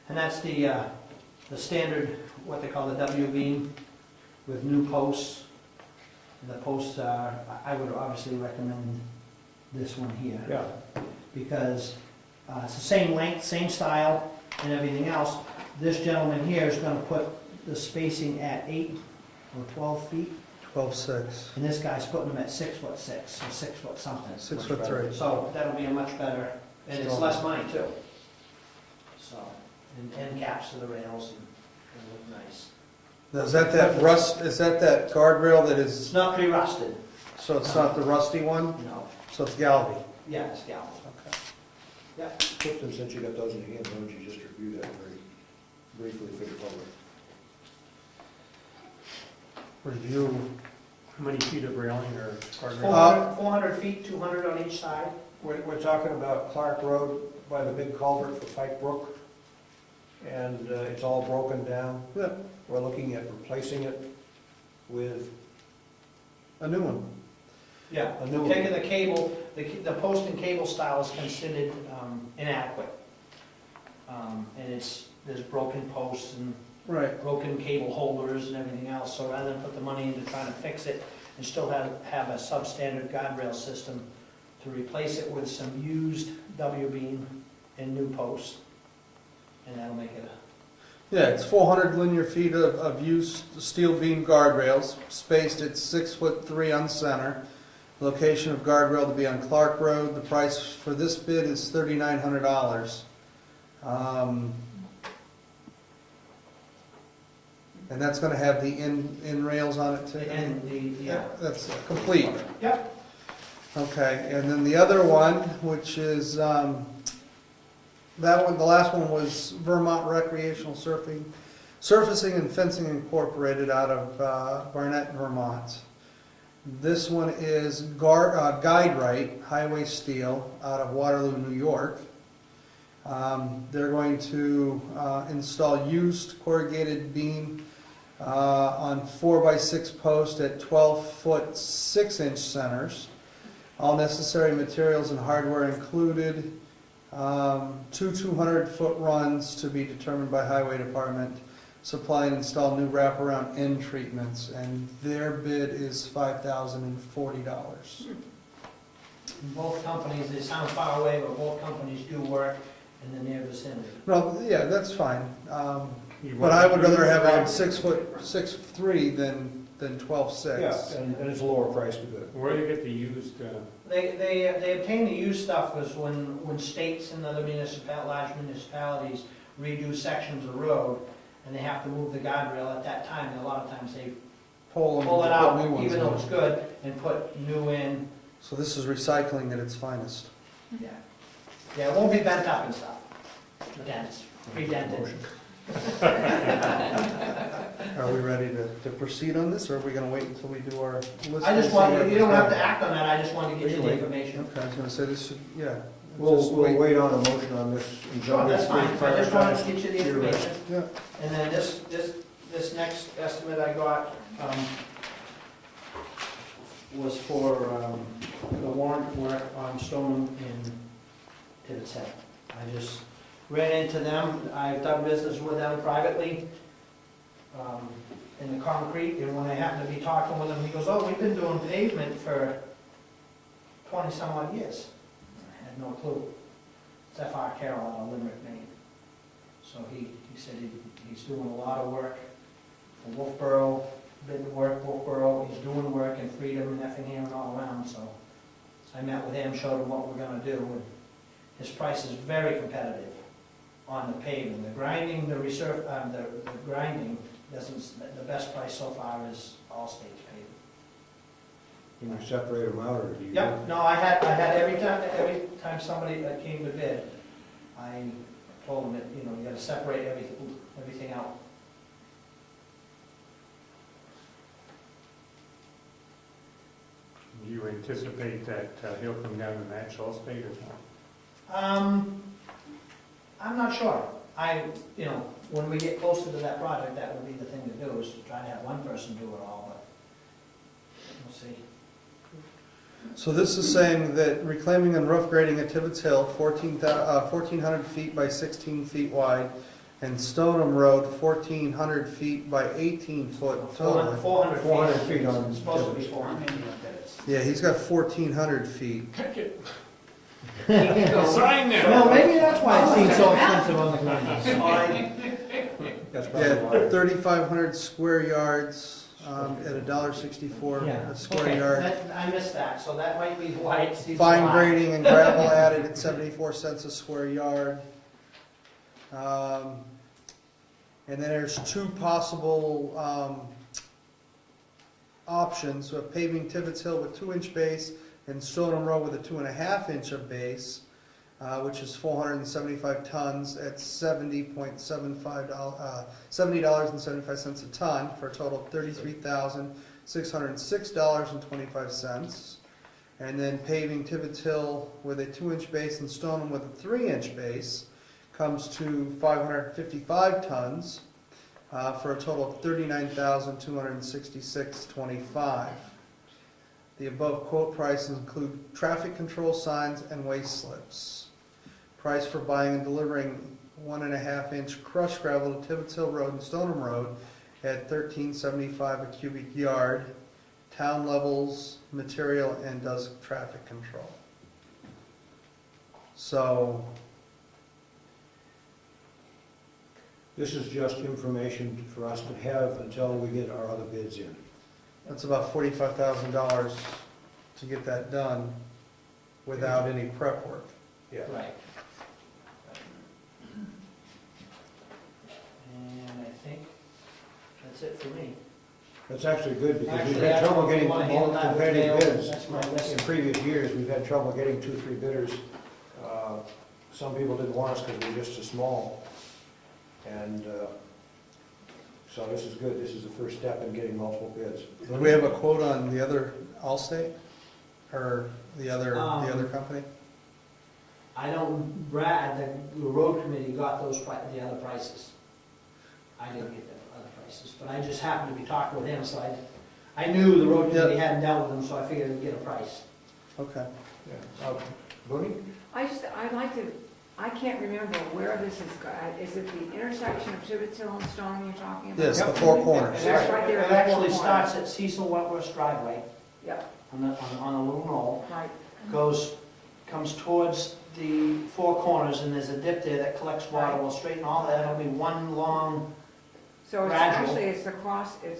And that's the standard, what they call the W beam with new posts. And the posts are, I would obviously recommend this one here. Yeah. Because it's the same length, same style, and everything else. This gentleman here is gonna put the spacing at 8 or 12 feet, 12.6, and this guy's putting them at 6'6", or 6 foot something. 6'3". So that'll be a much better, and it's less money too. So, and end caps to the rails, and it'll look nice. Now, is that rust, is that guardrail that It's is, not pre-rusted, so it's not the rusty one? you know. So it's Galvy? Yeah, it's galvan. Okay. Yeah. Clifton, since you got those in hand, why don't you just review that very briefly for the public? Review, How many feet of railing or guardrail? 400 feet, 200 on each side. We're talking about Clark Road by the big culvert for Pike Brook, and it's all broken down. yeah, We're looking at replacing it with a new one. Yeah. a new one. Taking the cable, the post and cable style is considered inadequate. And there's broken posts and Right. broken cable holders and everything else, so rather than put the money into trying to fix it and still have a substandard guardrail system, to replace it with some used W-beam and new posts, and that'll make it Yeah, it's 400 linear feet of used steel beam guardrails, spaced at 6'3" on center. Location of guardrail to be on Clark Road. The price for this bid is $3,900. And that's gonna have the in rails on it too? yeah. That's complete. Yep. Okay, and then the other one, which is, that one, the last one was Vermont Recreational Surfacing and Fencing Incorporated out of Barnett, Vermont. This one is Guide-Rite Highway Steel out of Waterloo, New York. They're going to install used corrugated beam on 4x6 post at 12-foot 6-inch centers. All necessary materials and hardware included. 2 200-foot runs to be determined by Highway Department. Supply and install new wraparound end treatments, and their bid is $5,040. Both companies, they sound far away, but both companies do work in the near vicinity. Well, yeah, that's fine. But I would rather have it on 6'3" than 12.6. Yeah, and it's a lower price to do it. Where do you get the used, They obtain the used stuff was when states and other large municipalities redo sections of road, and they have to move the guardrail at that time, and a lot of times they Pull them pull it and out, put new ones even though in. it's good, and put new in. So this is recycling at its finest. Yeah. Yeah, it won't be bent up and stuff. Dents, pre-dented. Are we ready to proceed on this, or are we gonna wait until we do our list? I just and see want, where you don't it's have to going? act on that, I just wanted to get you the information. Okay, I was gonna say this should, yeah. We'll Just wait on a motion on this. Sure, that's fine, I just wanted to get you the You're right. information. Yeah. And then this next estimate I got, was for, the warrant work on Stone and Tibbetts Head. I just ran into them, I've done business with them privately, in the concrete, and when I happened to be talking with him, he goes, "Oh, we've been doing pavement for 20-some odd years." I had no clue. It's F.R. Carroll out of Limerick, Maine. So he said he's doing a lot of work for Wolfboro, been to work Wolfboro, he's doing work in Freedom and Effingham and all around, so I met with him, showed him what we're gonna do, and his price is very competitive on the paving. The grinding, the grinding doesn't, the best price so far is all states paving. Can you separate them out, or do you? Yep, no, I had every time somebody that came to bid, I told them that, you gotta separate everything out. do you anticipate that he'll come down to match Allstate or not? I'm not sure. When we get closer to that project, that would be the thing to do, is to try to have one person do it all, but we'll see. So this is saying that reclaiming and rough grading at Tibbetts Hill, 1,400 feet by 16 feet wide, And Stoneham Road, 1,400 feet by 18 foot total. 400 feet. 400 feet on It's supposed to be 400 feet. Yeah, he's got 1,400 feet. Pick it. Sign Well, there. maybe that's why it seems so expensive on the ground. That's probably Yeah, why. 3,500 square yards at $1.64 Yeah, a square okay, yard. I missed that, so that might be why it seems so Fine high. grading and gravel added at 74 cents a square yard. And then there's two possible options, so paving Tibbetts Hill with 2-inch base and Stoneham Road with a 2.5-inch of base, which is 475 tons at $70.75 a ton, for a total of $33,606.25. And then paving Tibbetts Hill with a 2-inch base and Stoneham with a 3-inch base comes to 555 tons, for a total of $39,266.25. The above quote prices include traffic control signs and waste slips. Price for buying and delivering 1.5-inch crushed gravel to Tibbetts Hill Road and Stoneham Road at $13.75 a cubic yard. Town levels material and does traffic control. So, This is just information for us to have until we get our other bids in. that's about $45,000 to get that done without any prep work. Yeah. Right. And I think that's it for me. That's actually good, because we've Actually, had I trouble don't getting wanna handle that with competitive Dale. bids. That's my list. In previous years, we've had trouble getting 2-3 bidders. Some people didn't want us because we were just too small. And so this is good. This is the first step in getting multiple bids. Do we have a quote on the other Allstate? Or the other company? I don't, Brad, the road committee got the other prices. I didn't get the other prices, but I just happened to be talking with him, so I knew the road committee hadn't dealt with them, so I figured I'd get a price. Okay. Yeah. Booney? I can't remember where this is it the intersection of Tibbetts Hill and Stone you're talking about? Yes, the Yep. 4 corners. It That's right there It in the actually four starts corners. at Cecil Wentworth's driveway Yep, on the little knoll, right. comes towards the 4 corners, and there's a dip there that collects water. Right. We'll straighten all that, it'll be one long, So it's Gradual. actually, it's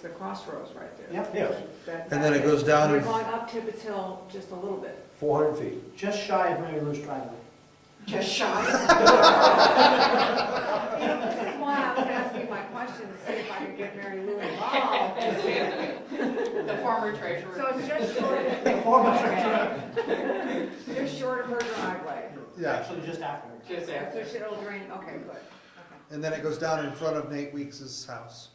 the crossroads right there. Yep. Yes. And then it goes down You're and- going up Tibbetts Hill just a little bit. 400 feet. just shy of Mary Lou's driveway. Just shy. This is why I was asking my question, to see if I could get Mary Lou involved. The former treasurer. So it's just short of, just short of her driveway. Yeah, Actually, just after. Just So after. it'll drain, okay, good. Okay. and then it goes down in front of Nate Weeks' house.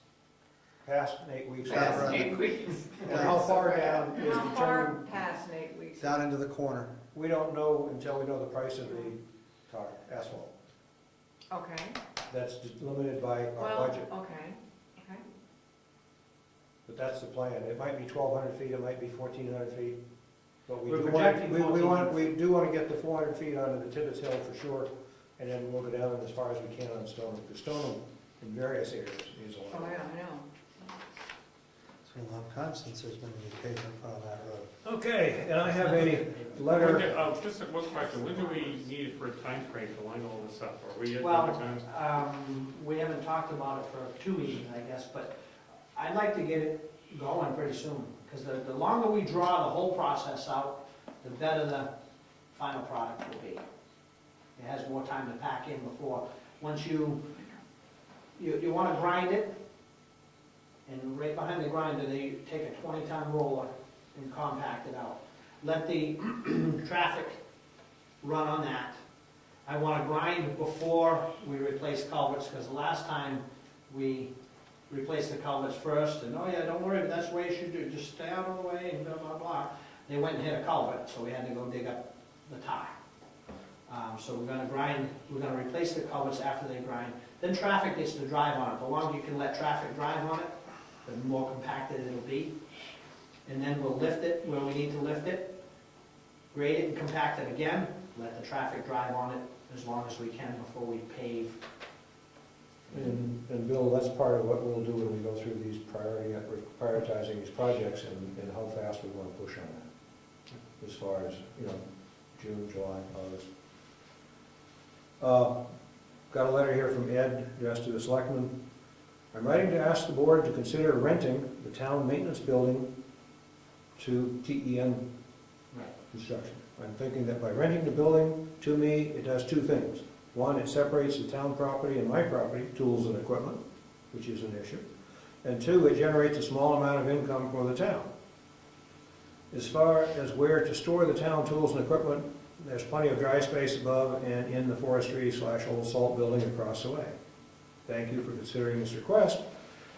Past 8 weeks. Past Past right. 8 weeks. And how far down is How far determined? past Nate Weeks? Down into the corner. We don't know until we know the price of the tar, asphalt. Okay, That's just limited by our well, budget. okay, okay. But that's the plan. It might be 1,200 feet, it might be 1,400 feet. But we We're do projecting want, we 1,400. do want to get the 400 feet onto the Tibbetts Hill for sure. And then we'll go down as far as we can on Stoneham. Because Stoneham in various areas is a Oh, lot. yeah, I know. It's been a long time since there's been any pavement on that road. Okay, and I have a letter. Just one question, when do we need it for a time frame to line all this up? Are we at Well, the time? we haven't talked about it for 2 meetings, I guess, but I'd like to get it going pretty soon, because the longer we draw the whole process out, the better the final product will be. It has more time to pack in before, once you want to grind it, and right behind the grinder, they take a 20-ton roller and compact it out. Let the traffic run on that. I want to grind before we replace culverts, because the last time we replaced the culverts first, and, oh yeah, don't worry, that's the way you should do, just stay out of the way, and blah, blah, blah. They went and hit a culvert, so we had to go dig up the tar. So we're gonna grind, we're gonna replace the culverts after they grind. Then traffic gets to drive on it. The longer you can let traffic drive on it, the more compacted it'll be. And then we'll lift it where we need to lift it, grade it and compact it again, let the traffic drive on it as long as we can before we pave. Bill, that's part of what we'll do when we go through these prioritizing these projects and how fast we want to push on that. As far as, June, July, August. Got a letter here from Ed, addressed to the selectmen. I'm writing to ask the board to consider renting the town maintenance building to TEN Construction. I'm thinking that by renting the building to me, it does two things. One, it separates the town property and my property, tools and equipment, which is an issue. And two, it generates a small amount of income for the town. As far as where to store the town tools and equipment, there's plenty of dry space above and in the forestry/old salt building across the way. Thank you for considering this request.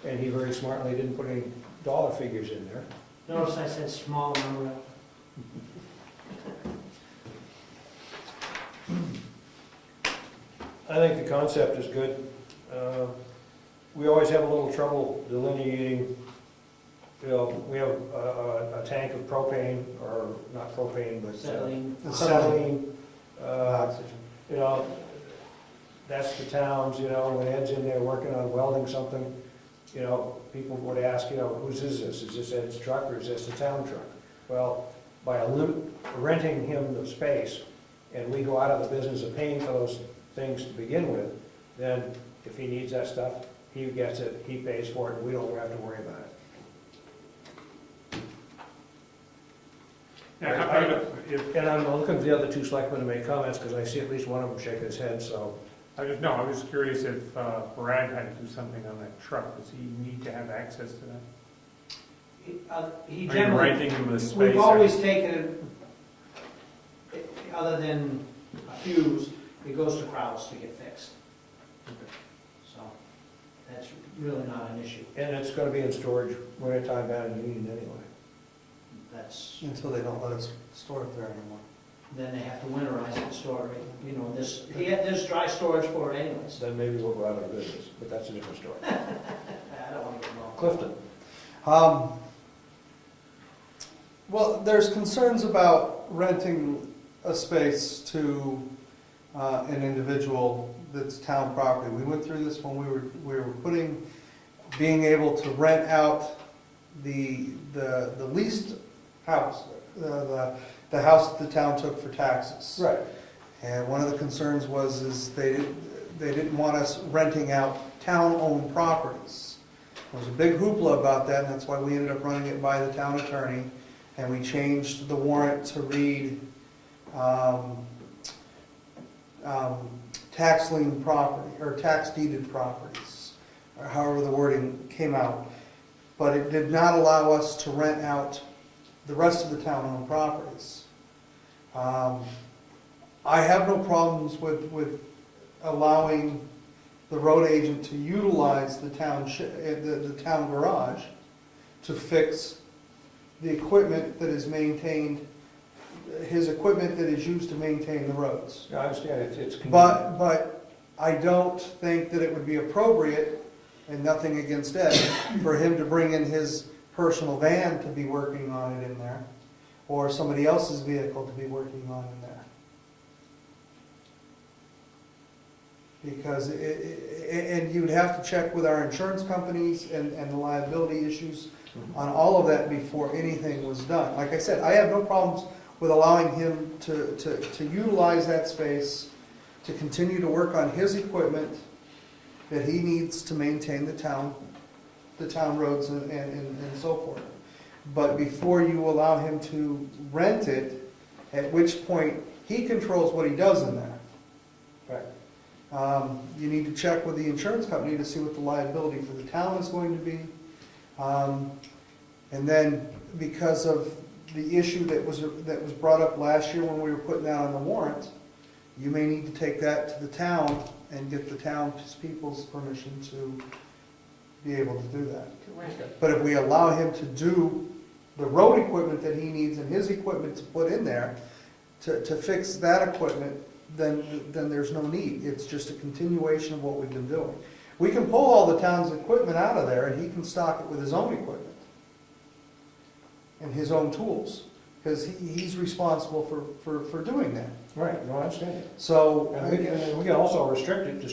And he very smartly didn't put any dollar figures in there. Notice I said small number. I think the concept is good. We always have a little trouble delineating, we have a tank of propane, or not propane, but Acetylene. acetylene. That's the town's, when Ed's in there working on welding something, people would ask, whose is this? Is this Ed's truck or is this the town truck? Well, by renting him the space, and we go out of the business of paying for those things to begin with, then if he needs that stuff, he gets it, he pays for it, and we don't have to worry about it. And I'm looking for the other two selectmen to make comments, because I see at least one of them shaking his head, so. I was curious if Brad had to do something on that truck, does he need to have access to that? He Are you generally, renting him the space? we've always taken it, other than a fuse, it goes to Kraus to get fixed. So, that's really not an issue. And it's gonna be in storage wintertime down in Union anyway. That's, Until they don't let us store it there anymore. then they have to winterize it and store it, there's dry storage for it anyways. Then maybe we'll go out of business, but that's a different story. I don't want to get involved. Clifton. Well, there's concerns about renting a space to an individual that's town property. We went through this when we were being able to rent out the leased house, the house that the town took for taxes. Right. And one of the concerns was they didn't want us renting out town-owned properties. There was a big hoopla about that, and that's why we ended up running it by the town attorney, and we changed the warrant to read tax lien property, or tax deeded properties, or however the wording came out. But it did not allow us to rent out the rest of the town-owned properties. I have no problems with allowing the road agent to utilize the town garage to fix the equipment that is maintained, his equipment that is used to maintain the roads. Yeah, I understand, it's convenient. But I don't think that it would be appropriate, and nothing against Ed, for him to bring in his personal van to be working on it in there, or somebody else's vehicle to be working on in there. Because, and you'd have to check with our insurance companies and the liability issues on all of that before anything was done. Like I said, I have no problems with allowing him to utilize that space, to continue to work on his equipment that he needs to maintain the town roads and so forth. But before you allow him to rent it, at which point he controls what he does in there. Right. You need to check with the insurance company to see what the liability for the town is going to be. And then because of the issue that was brought up last year when we were putting that on the warrant, you may need to take that to the town and get the town's people's permission to be able to do that. To rent it. But if we allow him to do the road equipment that he needs and his equipment to put in there to fix that equipment, then there's no need. It's just a continuation of what we've been doing. We can pull all the town's equipment out of there and he can stock it with his own equipment and his own tools, because he's responsible for doing that. Right, no, I understand. So, And we can also restrict it to